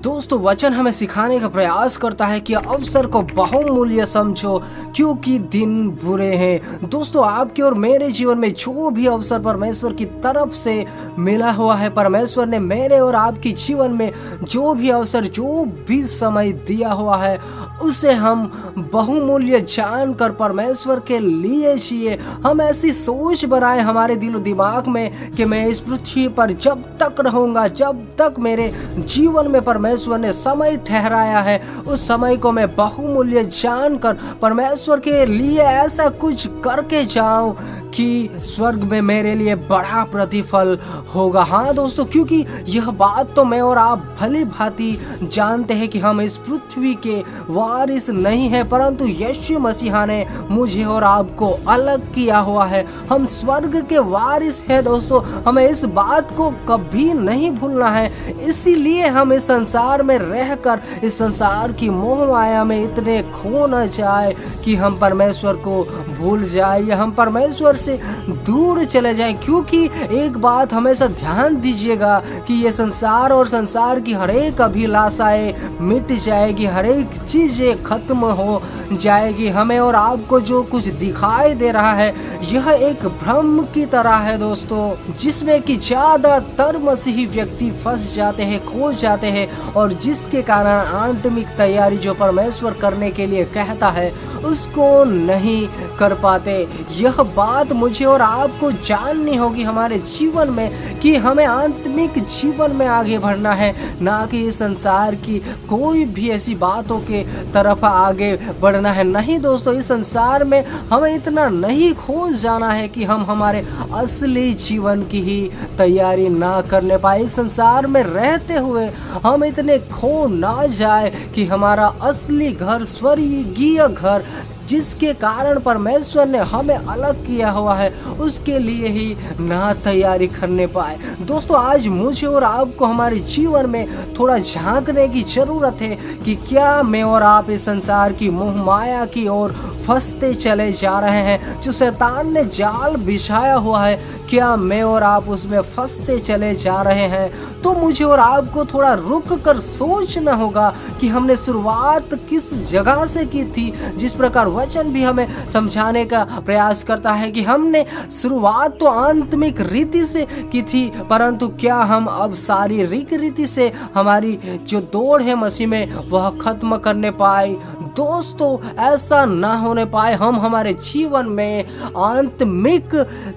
दोस्तों वचन हमें सिखाने का प्रयास करता है कि अवसर को बहुमूल्य समझो क्योंकि दिन बुरे हैं। दोस्तों आपके और मेरे जीवन में जो भी अवसर परमेश्वर की तरफ से मिला हुआ है, परमेश्वर ने मेरे और आपके जीवन में जो भी अवसर, जो भी समय दिया हुआ है, उसे हम बहुमूल्य जानकर परमेश्वर के लिए जिए। हम ऐसी सोच बनाए हमारे दिलो दिमाग में कि मैं इस पृथ्वी पर जब तक रहूंगा, जब तक मेरे जीवन में परमेश्वर ने समय ठहराया है, उस समय को मैं बहुमूल्य जानकर परमेश्वर के लिए ऐसा कुछ करके जाऊं कि स्वर्ग में मेरे लिए बड़ा प्रतिफल होगा। हाँ दोस्तों, क्योंकि यह बात तो मैं और आप भली भांति जानते हैं कि हम इस पृथ्वी के वारिस नहीं है, परंतु यीशु मसीहा ने मुझे और आपको अलग किया हुआ है। हम स्वर्ग के वारिस हैं दोस्तों, हमें इस बात को कभी नहीं भूलना है। इसीलिए हम इस संसार में रहकर इस संसार की मोह माया में इतने खो न जाए कि हम परमेश्वर को भूल जाए या हम परमेश्वर से दूर चले जाए। क्योंकि एक बात हमेशा ध्यान दीजिएगा कि ये संसार और संसार की हर एक अभिलाषाएं मिट जाएगी, हर एक चीजें खत्म हो जाएगी। हमें और आपको जो कुछ दिखाई दे रहा है यह एक भ्रम की तरह है दोस्तों, जिसमें कि ज्यादातर मसीही व्यक्ति फंस जाते हैं, खो जाते हैं और जिसके कारण आत्मिक तैयारी जो परमेश्वर करने के लिए कहता है उसको नहीं कर पाते। यह बात मुझे और आपको जाननी होगी हमारे जीवन में कि हमें आत्मिक जीवन में आगे बढ़ना है, ना कि इस संसार की कोई भी ऐसी बातों के तरफ आगे बढ़ना है। नहीं दोस्तों, इस संसार में हमें इतना नहीं खो जाना है कि हम हमारे असली जीवन की ही तैयारी ना करने पाए। इस संसार में रहते हुए हम इतने खो ना जाए कि हमारा असली घर, स्वर्गीय घर जिसके कारण परमेश्वर ने हमें अलग किया हुआ है, उसके लिए ही ना तैयारी करने पाए। दोस्तों आज मुझे और आपको हमारे जीवन में थोड़ा झांकने की जरूरत है कि क्या मैं और आप इस संसार की मोह माया की ओर फंसते चले जा रहे हैं। जो शैतान ने जाल बिछाया हुआ है, क्या मैं और आप उसमें फंसते चले जा रहे हैं। तो मुझे और आपको थोड़ा रुक कर सोचना होगा कि हमने शुरुआत किस जगह से की थी। जिस प्रकार वचन भी हमें समझाने का प्रयास करता है कि हमने शुरुआत तो आत्मिक रीति से की थी, परंतु क्या हम अब शारीरिक रीति से हमारी जो दौड़ है मसीह में वह खत्म करने पाए। दोस्तों ऐसा ना होने पाए, हम हमारे जीवन में आत्मिक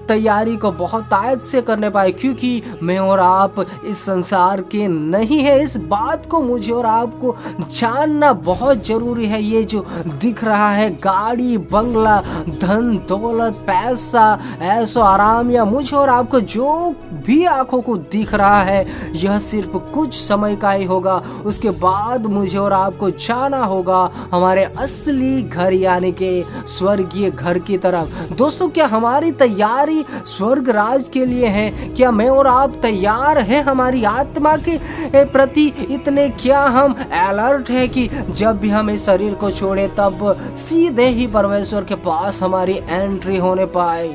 तैयारी को बहुत आयत से करने पाए, क्योंकि मैं और आप इस संसार के नहीं है। इस बात को मुझे और आपको जानना बहुत जरूरी है। ये जो दिख रहा है गाड़ी, बंगला, धन दौलत, पैसा, ऐसो आराम, या मुझे और आपको जो भी आंखों को दिख रहा है यह सिर्फ कुछ समय का ही होगा। उसके बाद मुझे और आपको जाना होगा हमारे असली घर यानी के स्वर्गीय घर की तरफ। दोस्तों क्या हमारी तैयारी स्वर्ग राज के लिए है? क्या मैं और आप तैयार हैं हमारी आत्मा के प्रति? इतने क्या हम अलर्ट है कि जब भी हम इस शरीर को छोड़े तब सीधे ही परमेश्वर के पास हमारी एंट्री होने पाए?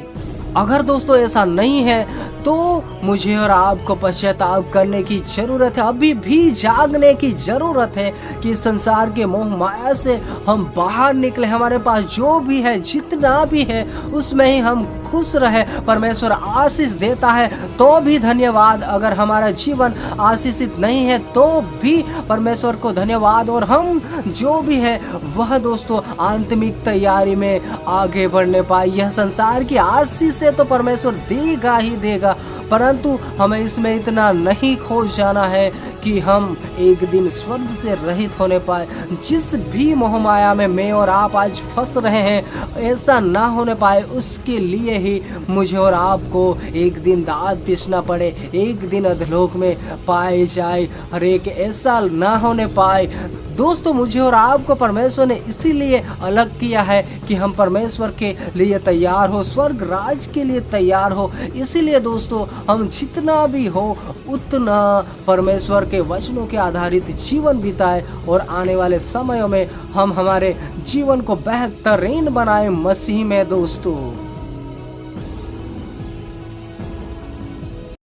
अगर दोस्तों ऐसा नहीं है तो मुझे और आपको पश्चाताप करने की जरूरत है। अभी भी जागने की जरूरत है कि संसार के मोह माया से हम बाहर निकले। हमारे पास जो भी है, जितना भी है, उसमें ही हम खुश रहे। परमेश्वर आशीष देता है तो भी धन्यवाद, अगर हमारा जीवन आशीषित नहीं है तो भी परमेश्वर को धन्यवाद। और हम जो भी है वह दोस्तों आत्मिक तैयारी में आगे बढ़ने पाए। यह संसार की आशीष से तो परमेश्वर देगा ही देगा, परंतु हमें इसमें इतना नहीं खो जाना है कि हम एक दिन स्वर्ग से रहित होने पाए। जिस भी मोह माया में मैं और आप आज फंस रहे हैं, ऐसा ना होने पाए, उसके लिए ही मुझे और आपको एक दिन दांत पीसना पड़े, एक दिन अधलोक में पाए जाए, हर एक ऐसा ना होने पाए। दोस्तों मुझे और आपको परमेश्वर ने इसीलिए अलग किया है कि हम परमेश्वर के लिए तैयार हो, स्वर्ग राज के लिए तैयार हो। इसीलिए दोस्तों हम जितना भी हो उतना परमेश्वर के वचनों के आधारित जीवन बिताए और आने वाले समयों में हम हमारे जीवन को बेहतरीन बनाए मसीह में दोस्तों।